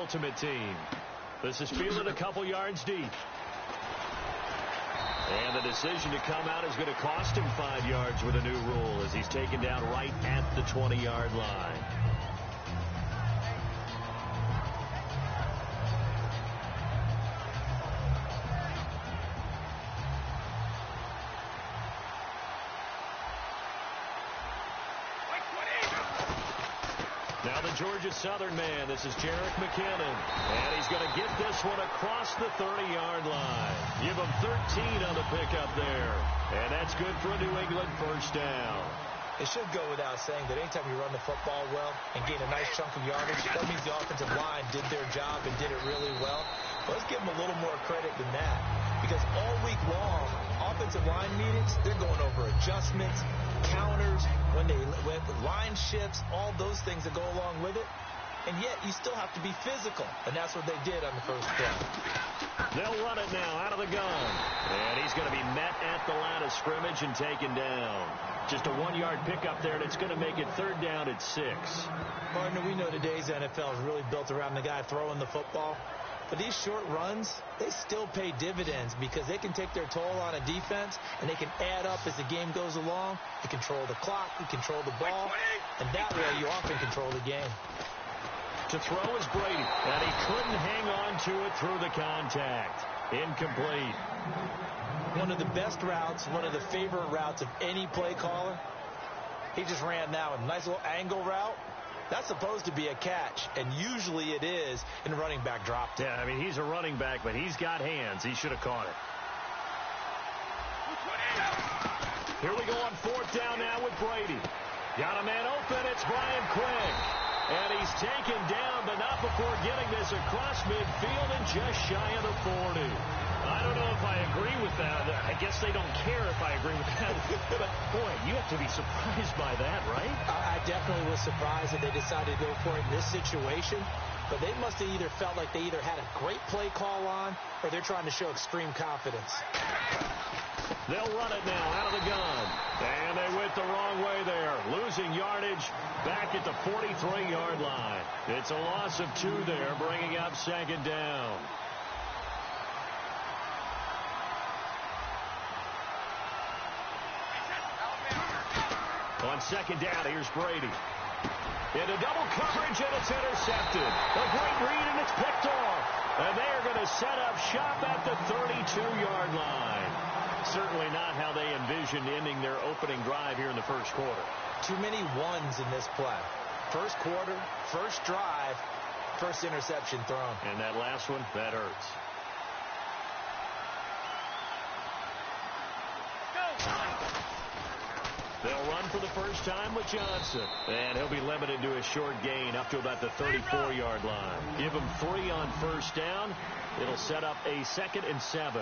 Ultimate Team. This is fielded a couple yards deep. And the decision to come out is going to cost him 5 yards with a new rule as he's taken down right at the 20-yard line. Now the Georgia Southern man. This is Jerick McKinnon. And he's going to get this one across the 30-yard line. Give him 13 on the pickup there. And that's good for a New England first down. It should go without saying that anytime you run the football well and gain a nice chunk of yardage, that means the offensive line did their job and did it really well. But let's give them a little more credit than that. Because all week long, offensive line meetings, they're going over adjustments, counters, when line shifts, all those things that go along with it. And yet, you still have to be physical. And that's what they did on the first play. They'll run it now out of the gun. And he's going to be met at the line of scrimmage and taken down. Just a 1-yard pickup there, and it's going to make it third down at 6. Partner, we know today's NFL is really built around the guy throwing the football. But these short runs, they still pay dividends because they can take their toll on a defense, and they can add up as the game goes along. You control the clock, you control the ball, and that way you often control the game. To throw is Brady, and he couldn't hang on to it through the contact. Incomplete. One of the best routes, one of the favorite routes of any play caller. He just ran now a nice little angle route. That's supposed to be a catch, and usually it is, and the running back dropped it. Yeah, I mean, he's a running back, but he's got hands. He should have caught it. Here we go on fourth down now with Brady. Got a man open. It's Brian Quick. And he's taken down, but not before getting this across midfield and just shy of the 40. I don't know if I agree with that. I guess they don't care if I agree with that. But, boy, you have to be surprised by that, right? I definitely was surprised that they decided to go for it in this situation. But they must have either felt like they either had a great play call on or they're trying to show extreme confidence. They'll run it now out of the gun. And they went the wrong way there. Losing yardage back at the 43-yard line. It's a loss of 2 there, bringing up second down. On second down, here's Brady. Into double coverage, and it's intercepted. A great read, and it's picked off. And they are going to set up shop at the 32-yard line. Certainly not how they envisioned ending their opening drive here in the first quarter. Too many ones in this play. First quarter, first drive, first interception thrown. And that last one, that hurts. They'll run for the first time with Johnson. And he'll be limited to a short gain up to about the 34-yard line. Give him 3 on first down. It'll set up a 2nd and 7.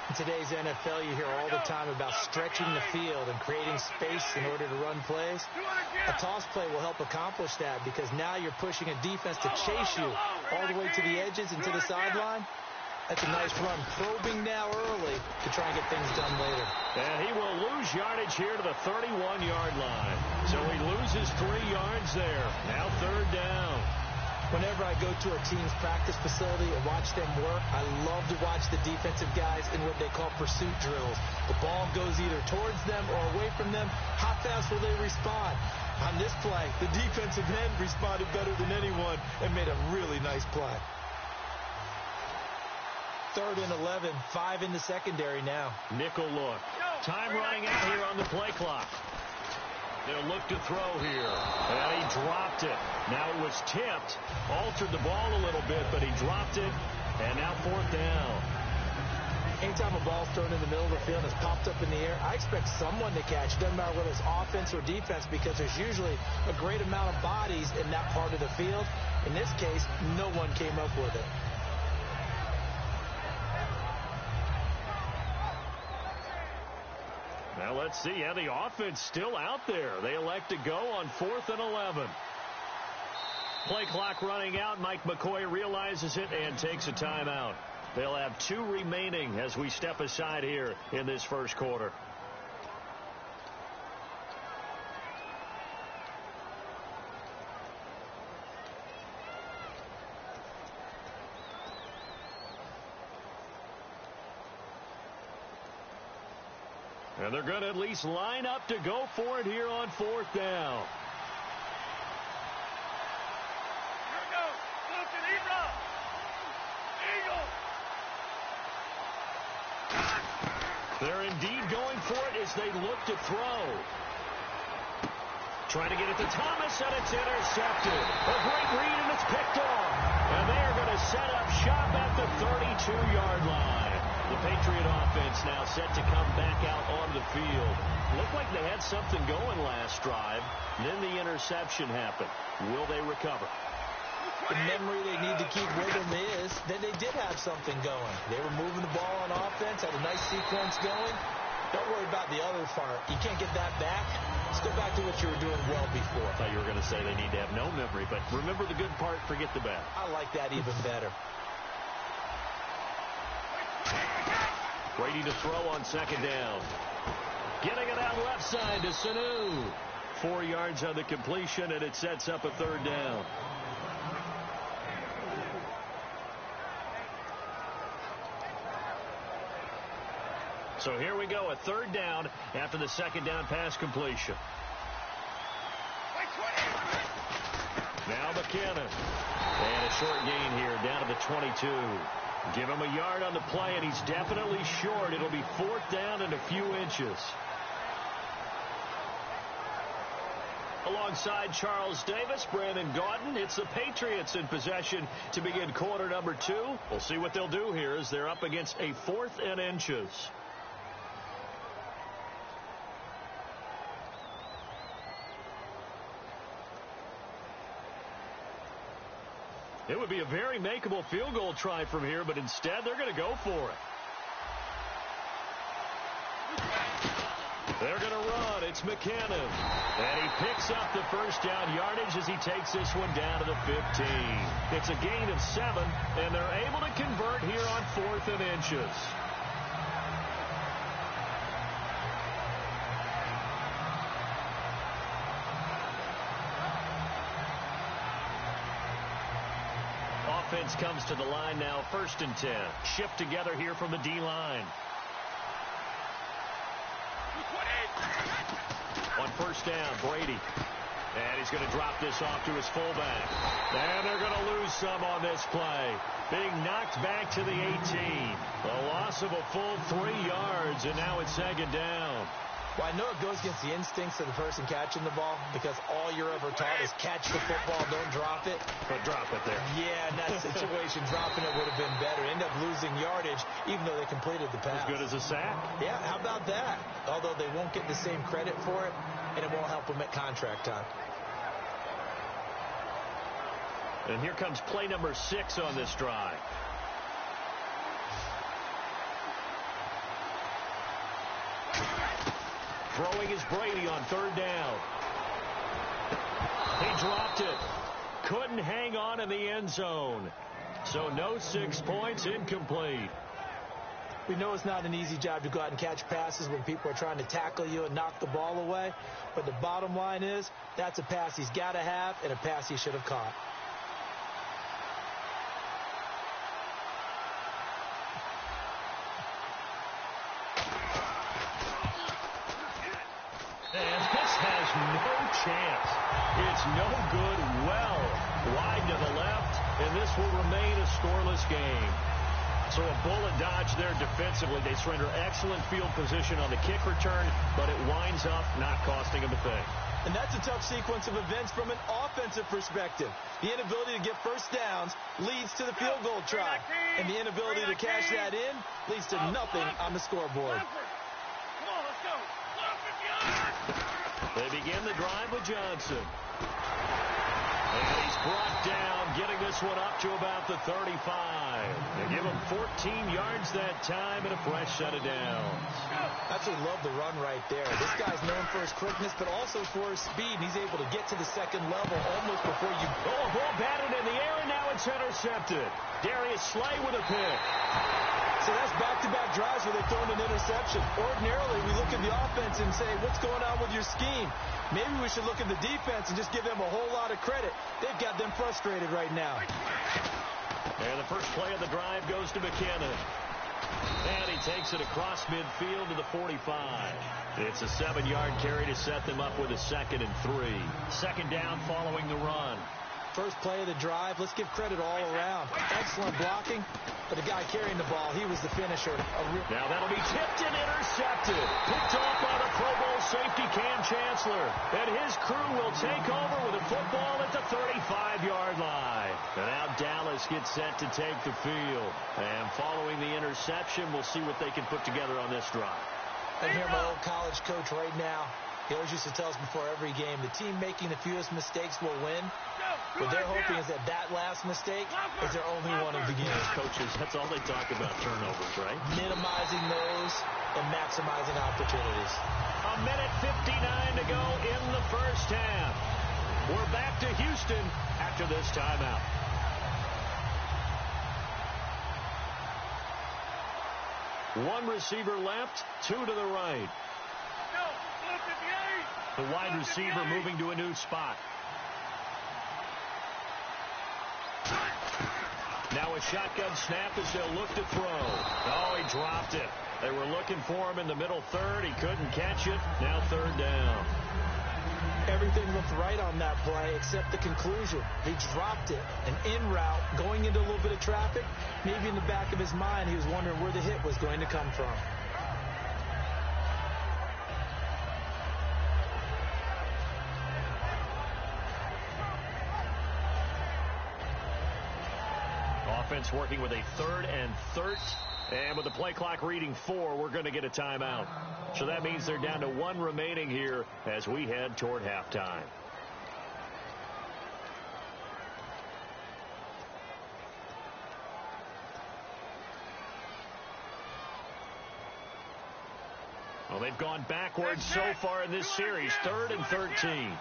In today's NFL, you hear all the time about stretching the field and creating space in order to run plays. A toss play will help accomplish that because now you're pushing a defense to chase you all the way to the edges and to the sideline. That's a nice run, probing now early to try and get things done later. And he will lose yardage here to the 31-yard line. So he loses 3 yards there. Now third down. Whenever I go to a team's practice facility and watch them work, I love to watch the defensive guys in what they call pursuit drills. The ball goes either towards them or away from them. How fast will they respond? On this play, the defensive end responded better than anyone and made a really nice play. 3rd and 11, 5 in the secondary now. Nickel look. Time running out here on the play clock. They'll look to throw here. And he dropped it. Now it was tipped. Altered the ball a little bit, but he dropped it. And now 4th down. Anytime a ball's thrown in the middle of the field and it's popped up in the air, I expect someone to catch. It doesn't matter whether it's offense or defense because there's usually a great amount of bodies in that part of the field. In this case, no one came up with it. Now let's see. Yeah, the offense still out there. They elect to go on 4th and 11. Play clock running out. Mike McCoy realizes it and takes a timeout. They'll have 2 remaining as we step aside here in this first quarter. And they're going to at least line up to go for it here on 4th down. Here we go. Look at Ebro. Eagle. They're indeed going for it as they look to throw. Trying to get it to Thomas, and it's intercepted. A great read, and it's picked off. And they are going to set up shop at the 32-yard line. The Patriot offense now set to come back out on the field. Looked like they had something going last drive. Then the interception happened. Will they recover? The memory they need to keep with them is that they did have something going. They were moving the ball on offense, had a nice sequence going. Don't worry about the other part. You can't get that back. Let's go back to what you were doing well before. I thought you were going to say they need to have no memory, but remember the good part, forget the bad. I like that even better. Brady to throw on 2nd down. Getting it out left side to Sanu. 4 yards on the completion, and it sets up a 3rd down. So here we go, a 3rd down after the 2nd down pass completion. Now McKinnon. And a short gain here down to the 22. Give him a yard on the play, and he's definitely short. It'll be 4th down and a few inches. Alongside Charles Davis, Brandon Gaudin, it's the Patriots in possession to begin quarter number 2. We'll see what they'll do here as they're up against a 4th and inches. It would be a very makeable field goal try from here, but instead they're going to go for it. They're going to run. It's McKinnon. And he picks up the 1st down yardage as he takes this one down to the 15. It's a gain of 7, and they're able to convert here on 4th and inches. Offense comes to the line now, 1st and 10. Shift together here from the D-line. On 1st down, Brady. And he's going to drop this off to his fullback. And they're going to lose some on this play. Being knocked back to the 18. A loss of a full 3 yards, and now it's 2nd down. Well, I know it goes against the instincts of the person catching the ball because all you're ever taught is catch the football, don't drop it. But drop it there. Yeah, in that situation, dropping it would have been better. End up losing yardage, even though they completed the pass. As good as a sack. Yeah, how about that? Although they won't get the same credit for it, and it won't help them at contract time. And here comes play number 6 on this drive. Throwing is Brady on 3rd down. He dropped it. Couldn't hang on in the end zone. So no 6 points, incomplete. We know it's not an easy job to go out and catch passes when people are trying to tackle you and knock the ball away. But the bottom line is that's a pass he's got to have and a pass he should have caught. And this has no chance. It's no good. Well wide to the left, and this will remain a scoreless game. So a bullet dodge there defensively. They surrender excellent field position on the kick return, but it winds up not costing them a thing. And that's a tough sequence of events from an offensive perspective. The inability to get 1st downs leads to the field goal try. And the inability to cash that in leads to nothing on the scoreboard. Come on, let's go. They begin the drive with Johnson. And he's brought down, getting this one up to about the 35. They give him 14 yards that time and a fresh set of downs. Absolutely love the run right there. This guy's known for his quickness, but also for his speed. And he's able to get to the 2nd level almost before you... Oh, a ball batted in the air, and now it's intercepted. Darius Slay with a pick. So that's back-to-back drives where they've thrown an interception. Ordinarily, we look at the offense and say, what's going on with your scheme? Maybe we should look at the defense and just give them a whole lot of credit. They've got them frustrated right now. And the first play of the drive goes to McKinnon. And he takes it across midfield to the 45. It's a 7-yard carry to set them up with a 2nd and 3. Second down following the run. First play of the drive, let's give credit all around. Excellent blocking, but the guy carrying the ball, he was the finisher. Now that'll be tipped and intercepted. Picked off by the Pro Bowl safety Cam Chancellor. And his crew will take over with a football at the 35-yard line. And now Dallas gets set to take the field. And following the interception, we'll see what they can put together on this drive. I hear my old college coach right now. He always used to tell us before every game, the team making the fewest mistakes will win. What they're hoping is that last mistake is their only one of the game. Coaches, that's all they talk about, turnovers, right? Minimizing those and maximizing opportunities. A minute 59 to go in the first half. We're back to Houston after this timeout. One receiver left, 2 to the right. The wide receiver moving to a new spot. Now a shotgun snap as they'll look to throw. Oh, he dropped it. They were looking for him in the middle third. He couldn't catch it. Now 3rd down. Everything looked right on that play except the conclusion. He dropped it. An in route going into a little bit of traffic. Maybe in the back of his mind he was wondering where the hit was going to come from. Offense working with a 3rd and 13. And with the play clock reading 4, we're going to get a timeout. So that means they're down to 1 remaining here as we head toward halftime. Well, they've gone backwards so far in this series. 3rd and 13.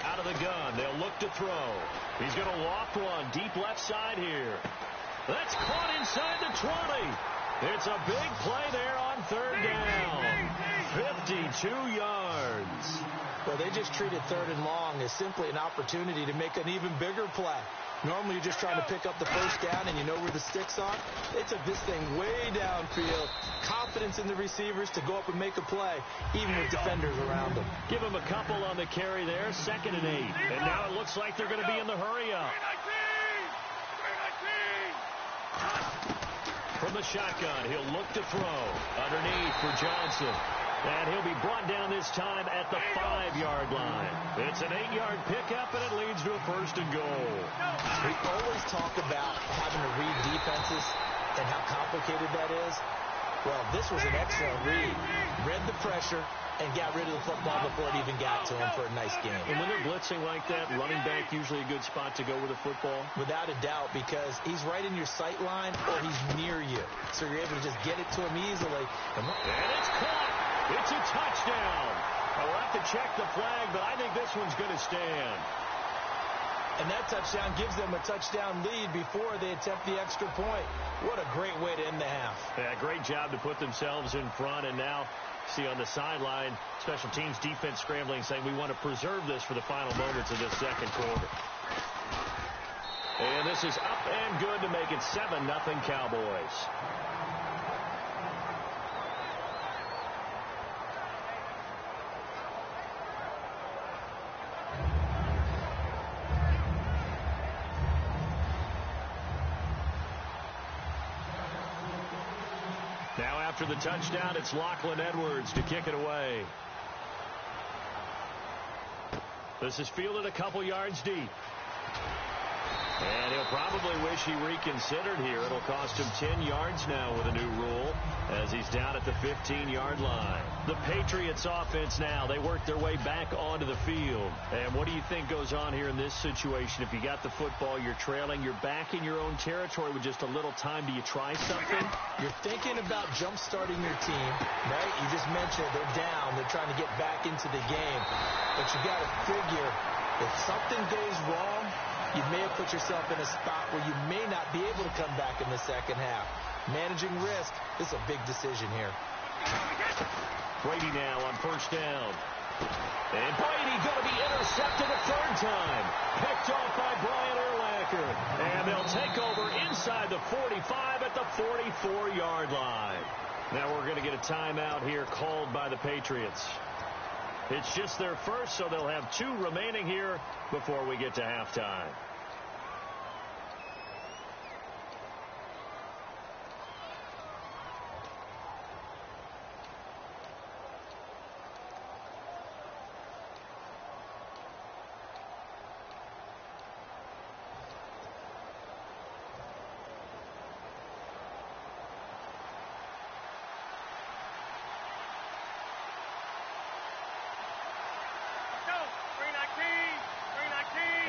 Out of the gun, they'll look to throw. He's going to loft one deep left side here. That's caught inside the 20. It's a big play there on 3rd down. 52 yards. Well, they just treated 3rd and long as simply an opportunity to make an even bigger play. Normally, you're just trying to pick up the first down, and you know where the sticks are. They took this thing way downfield. Confidence in the receivers to go up and make a play, even with defenders around them. Give them a couple on the carry there, 2nd and 8. And now it looks like they're going to be in the hurry-up. From the shotgun, he'll look to throw. Underneath for Johnson. And he'll be brought down this time at the 5-yard line. It's an 8-yard pickup, and it leads to a 1st and goal. We always talk about having to read defenses and how complicated that is. Well, this was an excellent read. Read the pressure and got rid of the football before it even got to him for a nice game. And when they're blitzing like that, running back usually a good spot to go with the football? Without a doubt, because he's right in your sight line or he's near you. So you're able to just get it to him easily. And it's caught. It's a touchdown. We'll have to check the flag, but I think this one's going to stand. And that touchdown gives them a touchdown lead before they attempt the extra point. What a great way to end the half. Yeah, great job to put themselves in front. And now, see on the sideline, special teams defense scrambling, saying we want to preserve this for the final moments of this 2nd quarter. And this is up and good to make it 7-0 Cowboys. Now after the touchdown, it's Lachlan Edwards to kick it away. This is fielded a couple yards deep. And he'll probably wish he reconsidered here. It'll cost him 10 yards now with a new rule as he's down at the 15-yard line. The Patriots offense now, they work their way back onto the field. And what do you think goes on here in this situation? If you got the football, you're trailing, you're back in your own territory with just a little time. Do you try something? You're thinking about jump-starting your team, right? You just mentioned they're down. They're trying to get back into the game. But you got to figure if something goes wrong, you may have put yourself in a spot where you may not be able to come back in the second half. Managing risk, this is a big decision here. Brady now on 1st down. And Brady going to be intercepted a third time. Picked off by Brian Urlacher. And they'll take over inside the 45 at the 44-yard line. Now we're going to get a timeout here called by the Patriots. It's just their first, so they'll have 2 remaining here before we get to halftime.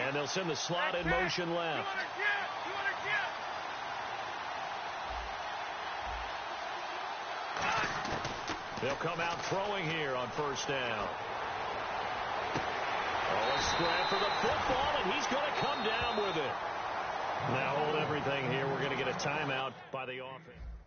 And they'll send the slot in motion left. They'll come out throwing here on first down. Oh, a scrap for the football, and he's going to come down with it. Now hold everything here. We're going to get a timeout by the offense.